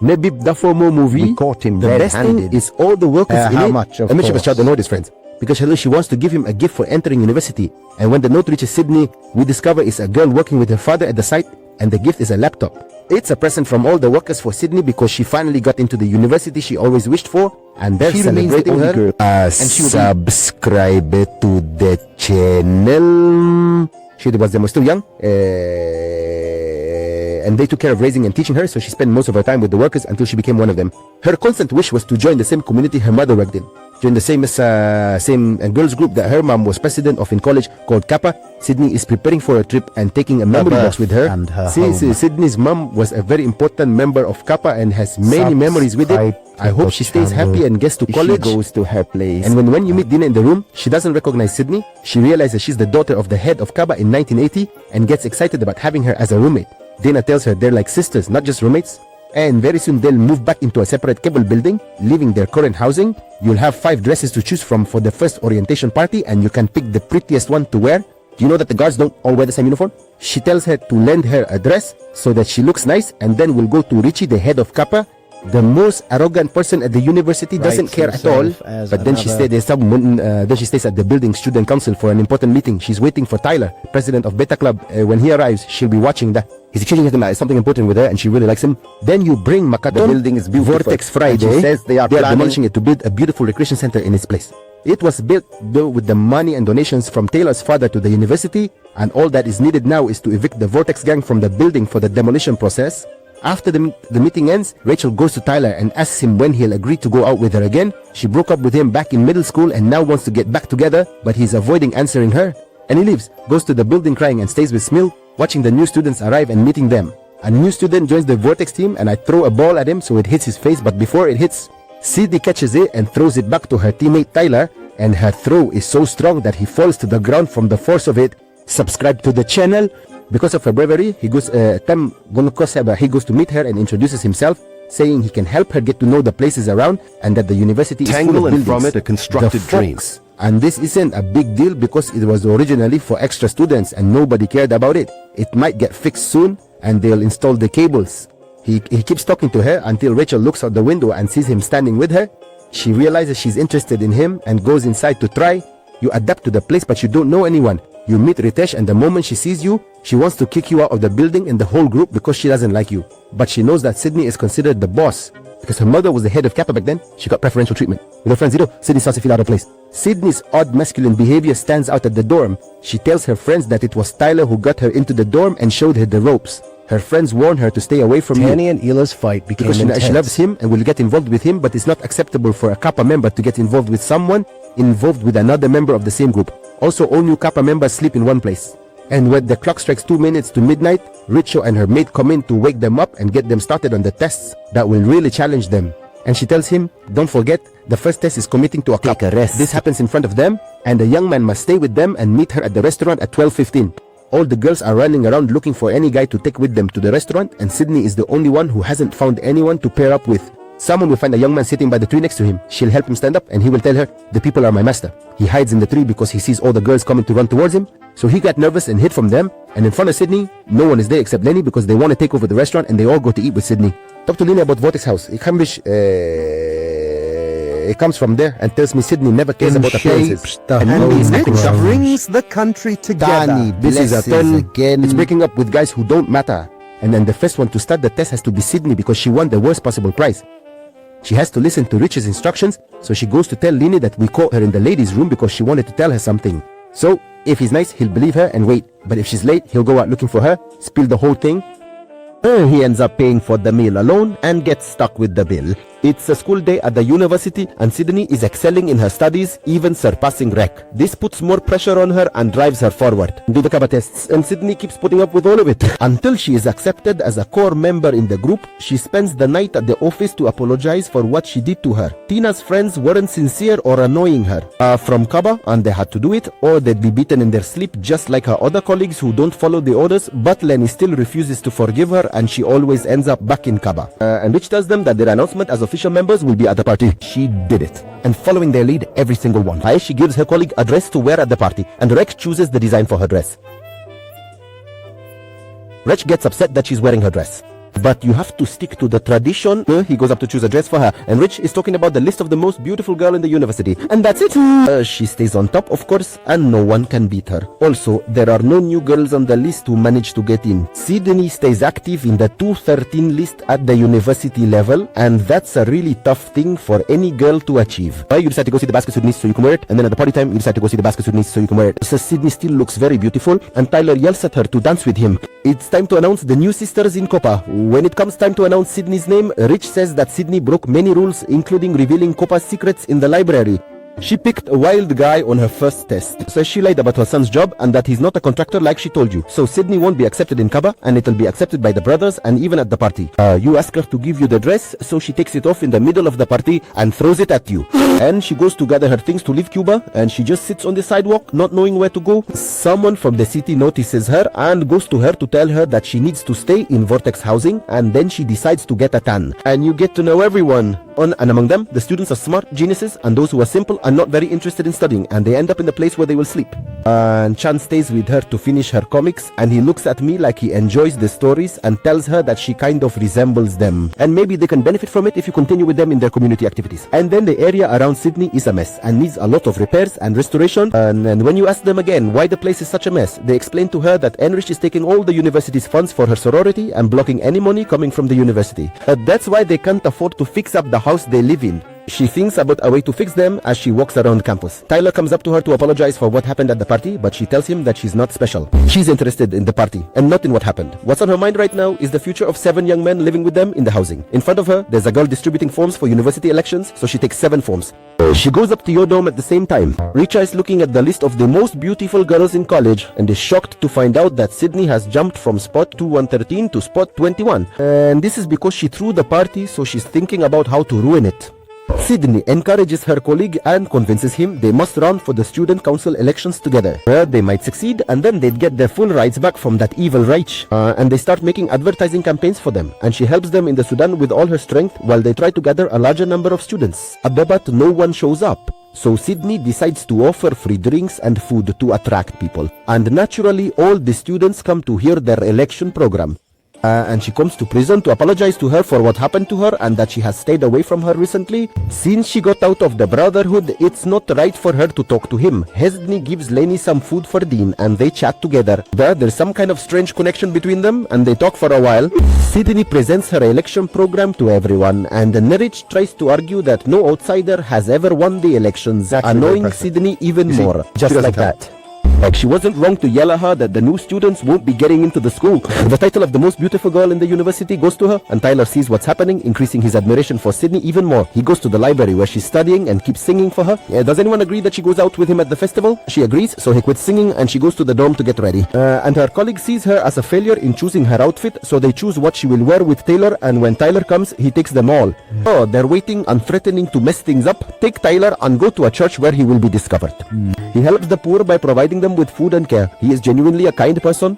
Maybe the FOMO movie. We caught him The best thing red-handed. is all the workers in How it. much, of And Mitch was course. shout the note his friends. Because she wants to give him a gift for entering university. And when the note reaches Sydney, we discover it's a girl working with her father at the site, and the gift is a laptop. It's a present from all the workers for Sydney because she finally got into the university she always wished for, and they're She remains the celebrating only her. girl. And she subscribe to the channel. She was still young. And they took care of raising and teaching her, so she spent most of her time with the workers until she became one of them. Her constant wish was to join the same community her mother worked in. Join the same girls group that her mom was president of in college called Kappa. Sydney is preparing for a trip and taking a memory box with her. And her home. Sydney's mom was a very important member of Kappa and has many memories with it. Subscribe to I hope the she stays channel. happy and gets to She college. goes to her place. And when you meet Dina in the room, she doesn't recognize Sydney. She realizes she's the daughter of the head of Kappa in 1980 and gets excited about having her as a roommate. Dina tells her they're like sisters, not just roommates. And very soon they'll move back into a separate cable building, leaving their current housing. You'll have 5 dresses to choose from for the first orientation party, and you can pick the prettiest one to wear. Do you know that the guards don't all wear the same uniform? She tells her to lend her a dress so that she looks nice, and then we'll go to Richie, the head of Kappa. The most arrogant person at the university, doesn't care at all. But then she stays at the building student council for an important meeting. She's waiting for Tyler, president of Beta Club. When he arrives, she'll be watching that. He's exchanging something important with her, and she really likes him. Then you bring Makaton. The building is beautiful. Vortex Friday. And she says they are demolishing it to build a beautiful recreation center in its place. It was built though with the money and donations from Taylor's father to the university, and all that is needed now is to evict the Vortex gang from the building for the demolition process. After the meeting ends, Rachel goes to Tyler and asks him when he'll agree to go out with her again. She broke up with him back in middle school and now wants to get back together, but he's avoiding answering her. And he leaves, goes to the building crying, and stays with Smil, watching the new students arrive and meeting them. A new student joins the Vortex team, and I throw a ball at him so it hits his face, but before it hits, Sydney catches it and throws it back to her teammate Tyler, and her throw is so strong that he falls to the ground from the force of it. Subscribe to the channel. Because of her bravery, he goes to meet her and introduces himself, saying he can help her get to know the places around and that the university is full of Tangle and buildings. from it a constructed The dream. Fox. And this isn't a big deal because it was originally for extra students and nobody cared about it. It might get fixed soon and they'll install the cables. He keeps talking to her until Rachel looks out the window and sees him standing with her. She realizes she's interested in him and goes inside to try. You adapt to the place but you don't know anyone. You meet Ritesh, and the moment she sees you, she wants to kick you out of the building and the whole group because she doesn't like you. But she knows that Sydney is considered the boss. Because her mother was the head of Kappa back then, she got preferential treatment. With her friends, Sydney starts to feel out of place. Sydney's odd masculine behavior stands out at the dorm. She tells her friends that it was Tyler who got her into the dorm and showed her the ropes. Her friends warn her to stay away from Tanny you. and Ila's fight became Because intense. she loves him and will get involved with him, but it's not acceptable for a Kappa member to get involved with someone involved with another member of the same group. Also, all new Kappa members sleep in one place. And when the clock strikes 2 minutes to midnight, Richo and her maid come in to wake them up and get them started on the tests that will really challenge them. And she tells him, don't forget, the first test is committing to a cup. Take a rest. This happens in front of them, and the young man must stay with them and meet her at the restaurant at 12:15. All the girls are running around looking for any guy to take with them to the restaurant, and Sydney is the only one who hasn't found anyone to pair up with. Someone will find a young man sitting by the tree next to him. She'll help him stand up and he will tell her, the people are my master. He hides in the tree because he sees all the girls coming to run towards him. So he got nervous and hid from them. And in front of Sydney, no one is there except Lenny because they want to take over the restaurant and they all go to eat with Sydney. Talk to Lenny about Vortex House. It comes from there and tells me Sydney never cares about appearances. And Lenny is acting tough. Brings the country together. Danny This is a blesses 10. again. It's breaking up with guys who don't matter. And then the first one to start the test has to be Sydney because she won the worst possible prize. She has to listen to Rich's instructions, so she goes to tell Lini that we caught her in the ladies' room because she wanted to tell her something. So, if he's nice, he'll believe her and wait. But if she's late, he'll go out looking for her, spill the whole thing. He ends up paying for the meal alone and gets stuck with the bill. It's a school day at the university and Sydney is excelling in her studies, even surpassing Rec. This puts more pressure on her and drives her forward. Do the Kappa tests, and Sydney keeps putting up with all of it. Until she is accepted as a core member in the group, she spends the night at the office to apologize for what she did to her. Tina's friends weren't sincere or annoying her. From Kaba, and they had to do it, or they'd be beaten in their sleep just like her other colleagues who don't follow the orders, but Lenny still refuses to forgive her and she always ends up back in Kaba. And Rich tells them that their announcement as official members will be at the party. She did it. And following their lead, every single one. She gives her colleague a dress to wear at the party, and Rec chooses the design for her dress. Rich gets upset that she's wearing her dress. but you have to stick to the tradition. He goes up to choose a dress for her, and Rich is talking about the list of the most beautiful girl in the university, and that's it. She stays on top, of course, and no one can beat her. Also, there are no new girls on the list who manage to get in. Sydney stays active in the 213 list at the university level, and that's a really tough thing for any girl to achieve. You decide to go see the basket Sudanese so you can wear it, and then at the party time you decide to go see the basket Sudanese so you can wear it. So Sydney still looks very beautiful, and Tyler yells at her to dance with him. It's time to announce the new sisters in Copa. When it comes time to announce Sydney's name, Rich says that Sydney broke many rules, including revealing Copa's secrets in the library. She picked a wild guy on her first test. So she lied about her son's job and that he's not a contractor like she told you. So Sydney won't be accepted in Kaba, and it'll be accepted by the brothers and even at the party. You ask her to give you the dress, so she takes it off in the middle of the party and throws it at you. And she goes to gather her things to leave Cuba, and she just sits on the sidewalk not knowing where to go. Someone from the city notices her and goes to her to tell her that she needs to stay in Vortex housing, and then she decides to get a tan. And you get to know everyone. And among them, the students are smart geniuses, and those who are simple are not very interested in studying, and they end up in the place where they will sleep. And Chan stays with her to finish her comics, and he looks at me like he enjoys the stories and tells her that she kind of resembles them, and maybe they can benefit from it if you continue with them in their community activities. And then the area around Sydney is a mess and needs a lot of repairs and restoration. And when you ask them again why the place is such a mess, they explain to her that Enrich is taking all the university's funds for her sorority and blocking any money coming from the university. That's why they can't afford to fix up the house they live in. She thinks about a way to fix them as she walks around campus. Tyler comes up to her to apologize for what happened at the party, but she tells him that she's not special. She's interested in the party and not in what happened. What's on her mind right now is the future of 7 young men living with them in the housing. In front of her, there's a girl distributing forms for university elections, so she takes 7 forms. She goes up to your dorm at the same time. Richa is looking at the list of the most beautiful girls in college and is shocked to find out that Sydney has jumped from spot 213 to spot 21. And this is because she threw the party, so she's thinking about how to ruin it. Sydney encourages her colleague and convinces him they must run for the student council elections together. They might succeed, and then they'd get their full rights back from that evil Reich. And they start making advertising campaigns for them, and she helps them in the Sudan with all her strength while they try to gather a larger number of students. But no one shows up. So Sydney decides to offer free drinks and food to attract people. And naturally, all the students come to hear their election program. And she comes to prison to apologize to her for what happened to her and that she has stayed away from her recently. Since she got out of the Brotherhood, it's not right for her to talk to him. Hesdney gives Lenny some food for Dean and they chat together. There's some kind of strange connection between them and they talk for a while. Sydney presents her election program to everyone, and Nerich tries to argue that no outsider has ever won the elections, annoying Sydney even more. Just like that. Like she wasn't wrong to yell at her that the new students won't be getting into the school. The title of the most beautiful girl in the university goes to her, and Tyler sees what's happening, increasing his admiration for Sydney even more. He goes to the library where she's studying and keeps singing for her. Does anyone agree that she goes out with him at the festival? She agrees, so he quits singing and she goes to the dorm to get ready. And her colleague sees her as a failure in choosing her outfit, so they choose what she will wear with Taylor, and when Tyler comes, he takes them all. Oh, they're waiting and threatening to mess things up. Take Tyler and go to a church where he will be discovered. He helps the poor by providing them with food and care. He is genuinely a kind person.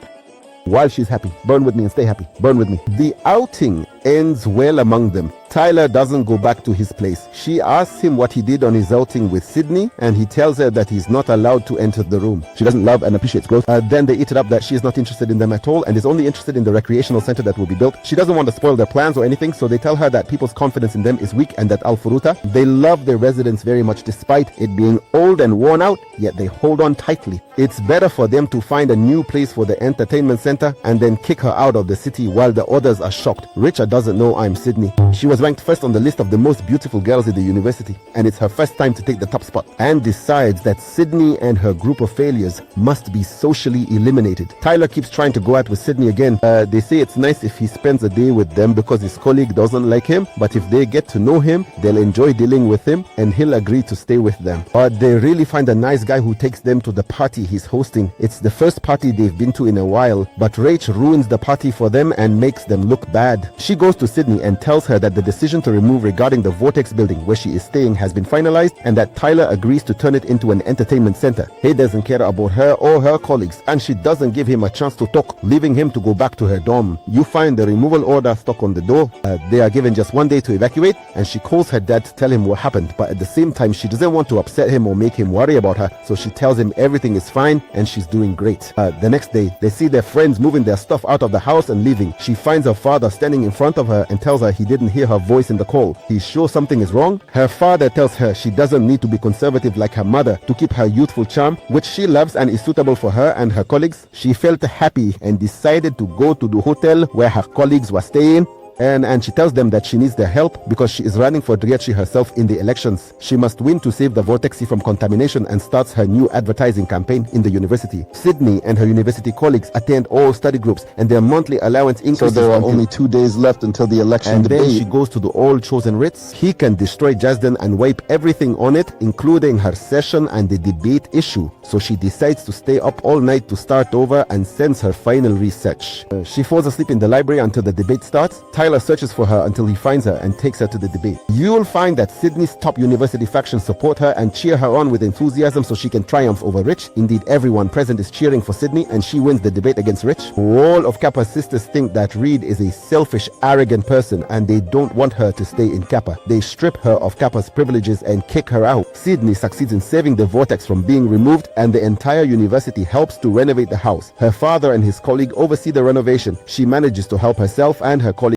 While she's happy, burn with me and stay happy. Burn with me. The outing ends well among them. Tyler doesn't go back to his place. She asks him what he did on his outing with Sydney, and he tells her that he's not allowed to enter the room. She doesn't love and appreciate growth. Then they eat it up that she is not interested in them at all and is only interested in the recreational center that will be built. She doesn't want to spoil their plans or anything, so they tell her that people's confidence in them is weak and that Al-Furuta, they love their residence very much despite it being old and worn out, yet they hold on tightly. It's better for them to find a new place for the entertainment center and then kick her out of the city while the others are shocked. Richard doesn't know I'm Sydney. She was ranked first on the list of the most beautiful girls in the university, and it's her first time to take the top spot, and decides that Sydney and her group of failures must be socially eliminated. Tyler keeps trying to go out with Sydney again. They say it's nice if he spends a day with them because his colleague doesn't like him, but if they get to know him, they'll enjoy dealing with him and he'll agree to stay with them. But they really find a nice guy who takes them to the party he's hosting. It's the first party they've been to in a while, but Rach ruins the party for them and makes them look bad. She goes to Sydney and tells her that the decision to remove regarding the Vortex building where she is staying has been finalized, and that Tyler agrees to turn it into an entertainment center. He doesn't care about her or her colleagues, and she doesn't give him a chance to talk, leaving him to go back to her dorm. You find the removal order stuck on the door. They are given just 1 day to evacuate, and she calls her dad to tell him what happened, but at the same time she doesn't want to upset him or make him worry about her, so she tells him everything is fine and she's doing great. The next day, they see their friends moving their stuff out of the house and leaving. She finds her father standing in front of her and tells her he didn't hear her voice in the call. He's sure something is wrong. Her father tells her she doesn't need to be conservative like her mother to keep her youthful charm, which she loves and is suitable for her and her colleagues. She felt happy and decided to go to the hotel where her colleagues were staying. And she tells them that she needs their help because she is running for Driachi herself in the elections. She must win to save the Vortexy from contamination and starts her new advertising campaign in the university. Sydney and her university colleagues attend all study groups and their monthly allowance increases. So there are only 2 days left until the election and debate. then she goes to the all chosen Ritz. He can destroy Jasden and wipe everything on it, including her session and the debate issue. So she decides to stay up all night to start over and sends her final research. She falls asleep in the library until the debate starts. Tyler searches for her until he finds her and takes her to the debate. You'll find that Sydney's top university factions support her and cheer her on with enthusiasm so she can triumph over Rich. Indeed, everyone present is cheering for Sydney and she wins the debate against Rich. All of Kappa's sisters think that Reed is a selfish, arrogant person and they don't want her to stay in Kappa. They strip her of Kappa's privileges and kick her out. Sydney succeeds in saving the vortex from being removed and the entire university helps to renovate the house. Her father and his colleague oversee the renovation. She manages to help herself and her colleague